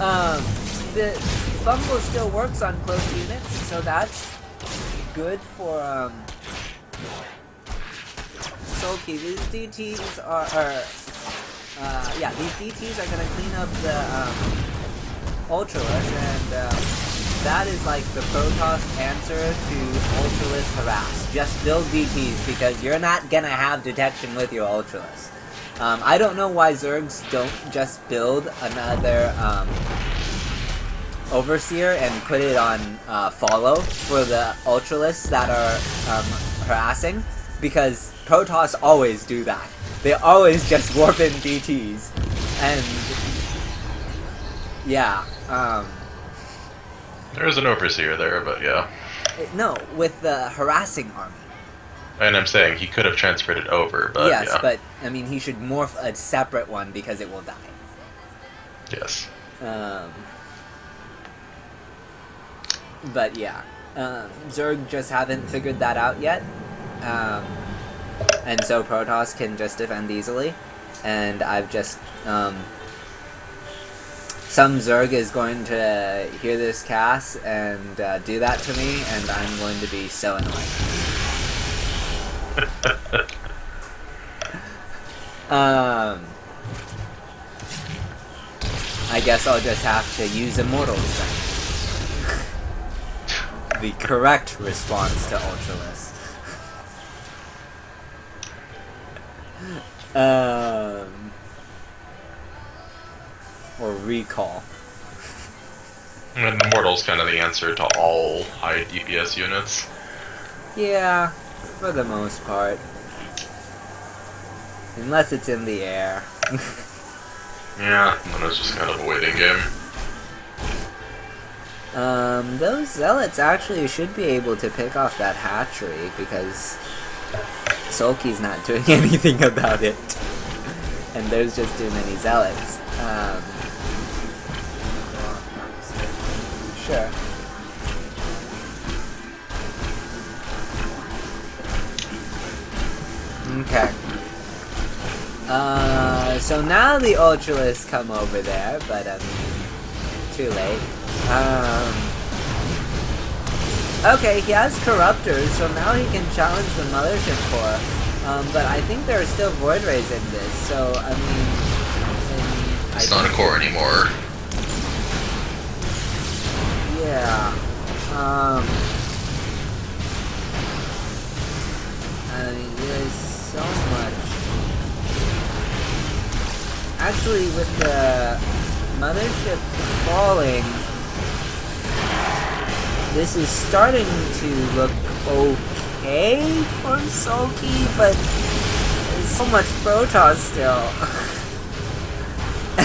The fumble still works on close units, so that's good for Sulky. These DTs yeah, these DTs are gonna clean up the Ultralisk, and that is like the Protoss answer to Ultralisk harass. Just build DTs because you're not gonna have detection with your Ultralisk. I don't know why Zergs don't just build another Overseer and put it on follow for the Ultralisks that are harassing, because Protoss always do that. They always just warp in DTs, and yeah, There's an Overseer there, but yeah. No, with the harassing army. And I'm saying he could have transferred it over, but yes, yeah. but I mean he should morph a separate one because it will die. Yes. But yeah, Zerg just haven't figured that out yet, and so Protoss can just defend easily, and I've just, some Zerg is going to hear this cast and do that to me, and I'm going to be so annoyed. I guess I'll just have to use Immortals then. The correct response to Ultralisk. Or Recall. And Immortal's kind of the answer to all high DPS units. Yeah, for the most part. Unless it's in the air. Yeah, and it's just kind of a waiting game. Those zealots actually should be able to pick off that hatchery because Sulky's not doing anything about it. And there's just too many zealots. Sure. Okay. So now the Ultralists come over there, but too late. Okay, he has Corruptors, so now he can challenge the Mothership Core. But I think there are still Void Rays in this, so I mean... It's not a core anymore. Yeah. I mean, there's so much. Actually, with the Mothership falling, this is starting to look okay for Sulky, but there's so much Protoss still.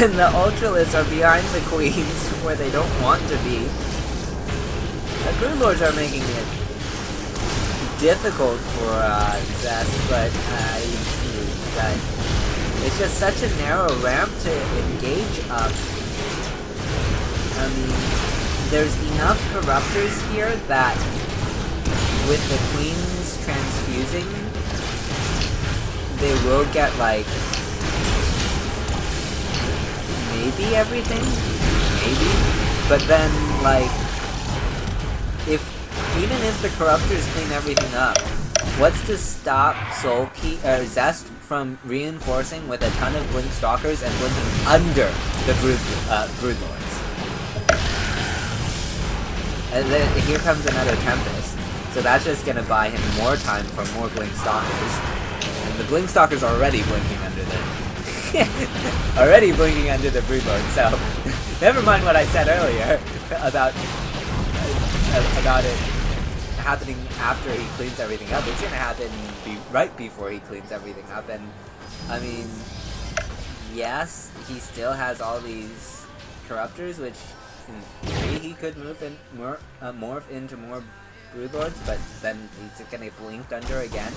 And the Ultralists are behind the Queens where they don't want to be. The Broodlords are making it difficult for Zest, but it's just such a narrow ramp to engage up. I mean, there's enough Corruptors here that with the Queens transfusing, they will get like maybe everything, maybe, but then like even if the Corruptors clean everything up, what's to stop Zest from reinforcing with a ton of Blink Stalkers and blinking under the Broodlords? And then here comes another Tempest, so that's just gonna buy him more time for more Blink Stalkers. And the Blink Stalkers are already blinking under the Broodlord, so never mind what I said earlier about it happening after he cleans everything up. It's gonna happen right before he cleans everything up, and I mean, yes, he still has all these Corruptors, which in theory he could morph into more Broodlords, but then he's gonna get blinked under again.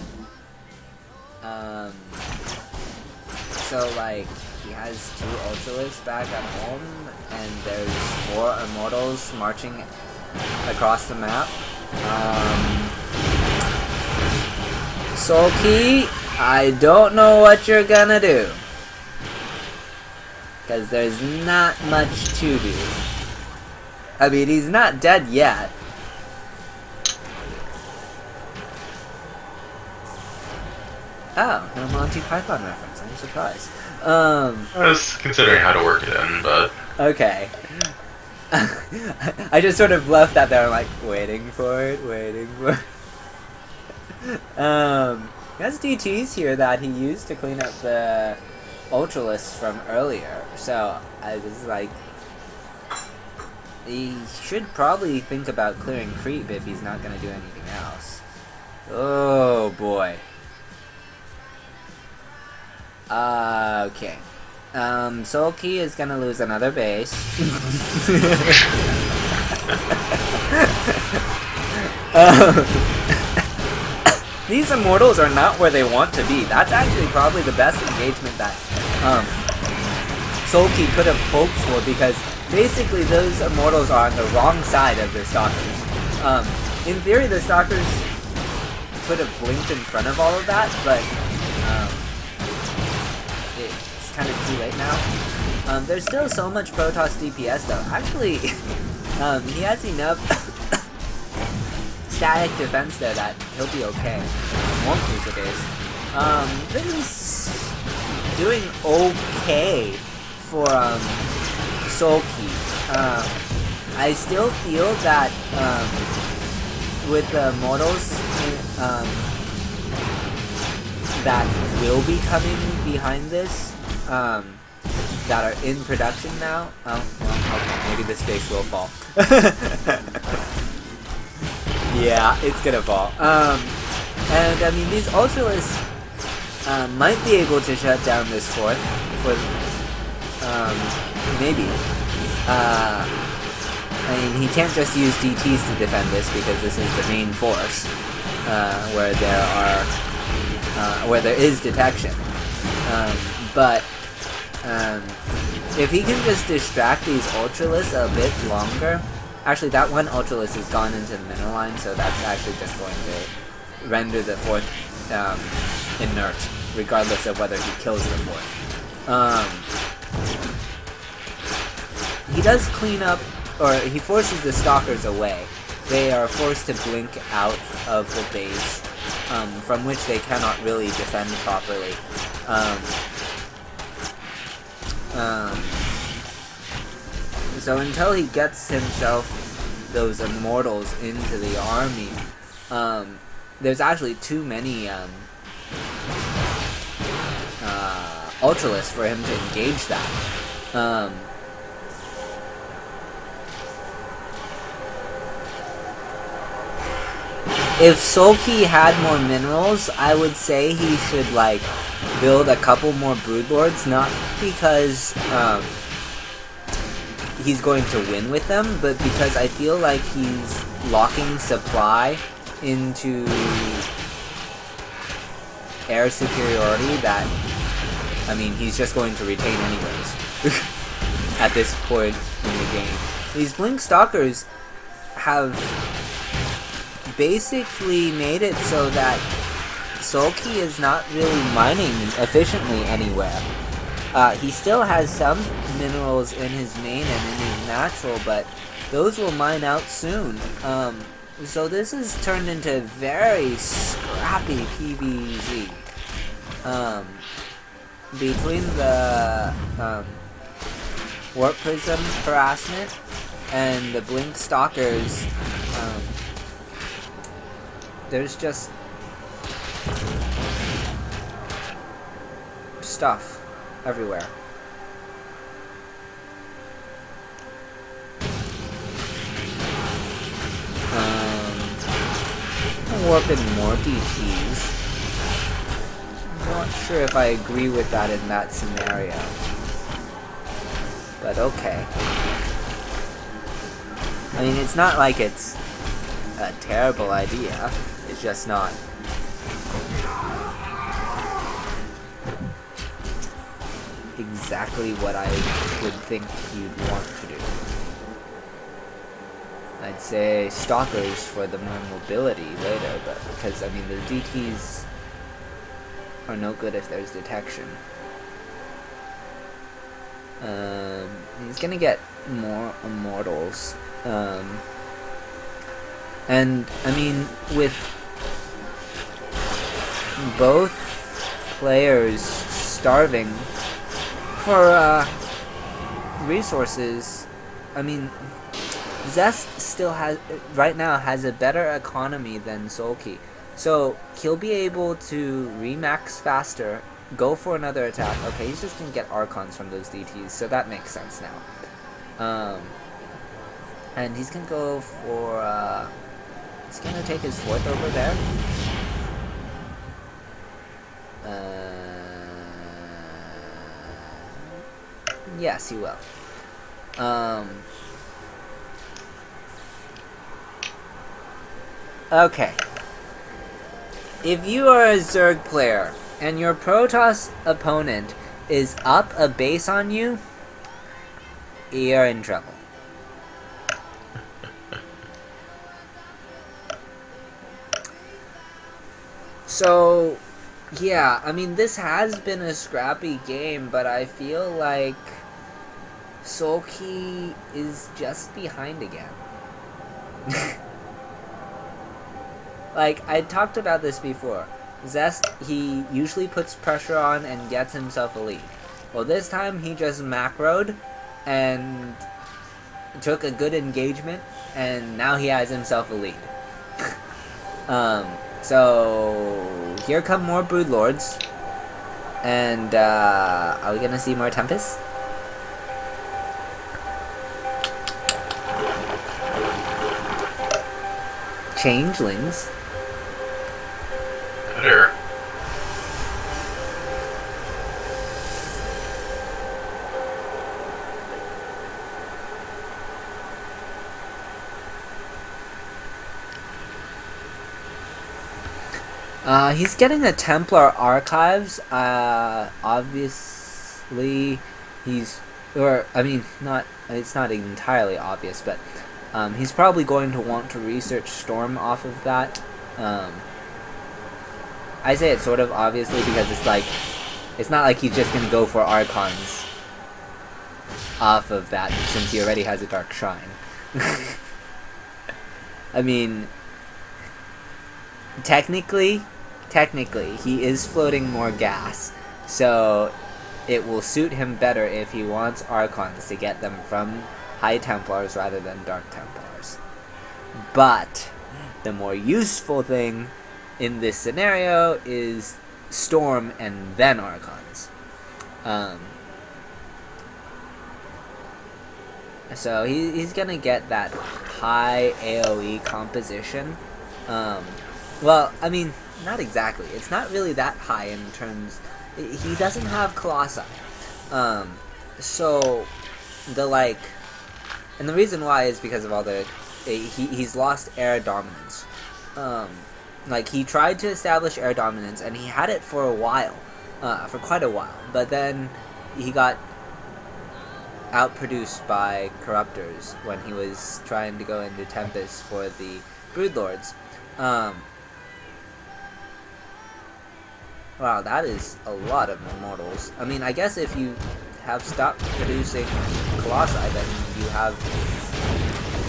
So like, he has 2 Ultralisks back at home, and there's 4 Immortals marching across the map. Sulky, I don't know what you're gonna do. because there's not much to do. I mean, he's not dead yet. Oh, no Monty Python reference. I'm surprised. I was considering how to work it in, but... Okay. I just sort of left that there, I'm like, waiting for it. He has DTs here that he used to clean up the Ultralisk from earlier, so I was like, he should probably think about clearing creep if he's not going to do anything else. Oh boy. Okay. Sulky is gonna lose another base. These Immortals are not where they want to be. That's actually probably the best engagement that Sulky could have hoped for, because basically those Immortals are on the wrong side of the Stalkers. In theory, the Stalkers could have blinked in front of all of that, but it's kind of too late now. There's still so much Protoss DPS though. Actually, he has enough static defense there that he'll be okay. Won't lose a base. This is doing okay for Sulky. I still feel that with the models that will be coming behind this, that are in production now. Oh, well, okay, maybe this base will fall. Yeah, it's gonna fall. And I mean, these Ultralisks might be able to shut down this fort for, maybe. I mean, he can't just use DTs to defend this because this is the main force, where there is detection. But if he can just distract these Ultralisks a bit longer. Actually, that one Ultralisk has gone into the mineral line, so that's actually just going to render the fort inert, regardless of whether he kills the fort. He does clean up, or he forces the Stalkers away. They are forced to blink out of the base, from which they cannot really defend properly. So until he gets himself those Immortals into the army, there's actually too many Ultralisks for him to engage that. If Sulky had more minerals, I would say he should, like, build a couple more broodlords, not because he's going to win with them, but because I feel like he's locking supply into air superiority that, I mean, he's just going to retain anyways at this point in the game. These Blink Stalkers have basically made it so that Sulky is not really mining efficiently anywhere. He still has some minerals in his main and in his natural, but those will mine out soon. So this has turned into very scrappy PvZ. Between the Warp Prism harassment and the Blink Stalkers, there's just stuff everywhere. Warp in more DTs. I'm not sure if I agree with that in that scenario. But okay. I mean, it's not like it's a terrible idea. It's just not exactly what I would think you'd want to do. I'd say Stalkers for the more mobility later, but because, I mean, the DTs are no good if there's detection. He's gonna get more immortals. And I mean, with both players starving for resources, I mean, Zest still right now has a better economy than Sulky, so he'll be able to remax faster, go for another attack. Okay, he's just gonna get Archons from those DTs, so that makes sense now. And he's gonna go for he's gonna take his 4th over there. Yes, he will. Okay. If you are a Zerg player and your Protoss opponent is up a base on you, you're in trouble. So, yeah, I mean, this has been a scrappy game, but I feel like Sulky is just behind again. Like, I talked about this before. Zest, he usually puts pressure on and gets himself a lead. Well, this time he just macroed and took a good engagement, and now he has himself a lead. So here come more Broodlords, and are we gonna see more Tempests? Changelings. Better. He's getting a Templar Archives. Obviously, it's not entirely obvious, but he's probably going to want to research Storm off of that. I say it sort of obviously because it's not like he's just gonna go for Archons off of that since he already has a Dark Shrine. I mean, technically, he is floating more gas, so it will suit him better if he wants Archons to get them from High Templars rather than Dark Templars. But the more useful thing in this scenario is Storm and then Archons. So he's gonna get that high AoE composition. Well, I mean, not exactly. It's not really that high in terms... He doesn't have Colossi. So, and the reason why is because of all the... He's lost air dominance. He tried to establish air dominance, and he had it for a while. For quite a while. But then he got outproduced by Corruptors when he was trying to go into Tempest for the Broodlords. Wow, that is a lot of Immortals. I mean, I guess if you have stopped producing Colossi, then you have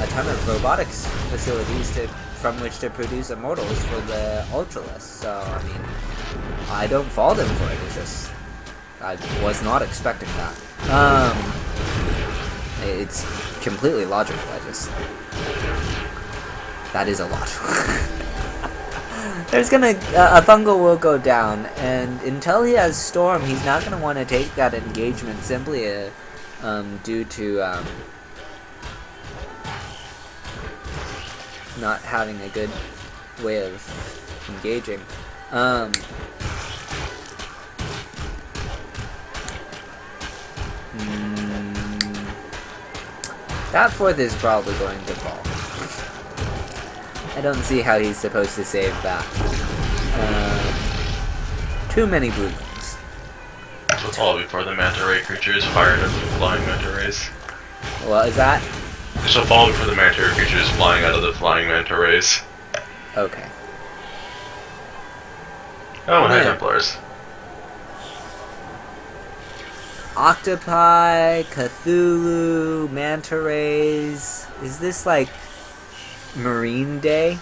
a ton of robotics facilities from which to produce Immortals for the Ultralisk. So, I mean, I don't fault him for it. It's just, I was not expecting that. It's completely logical. That is a lot. There's gonna a fungal will go down, and until he has Storm, he's not gonna want to take that engagement simply due to not having a good way of engaging. That 4th is probably going to fall. I don't see how he's supposed to save that. Too many Broodlings. This will fall before the Manta Ray creatures fired at the flying Manta Rays. What is that? This will fall before the Manta Ray creatures flying out of the flying Manta Rays. Okay. Oh, and High Templars. octopi, Cthulhu, manta rays. Is this like Marine Day?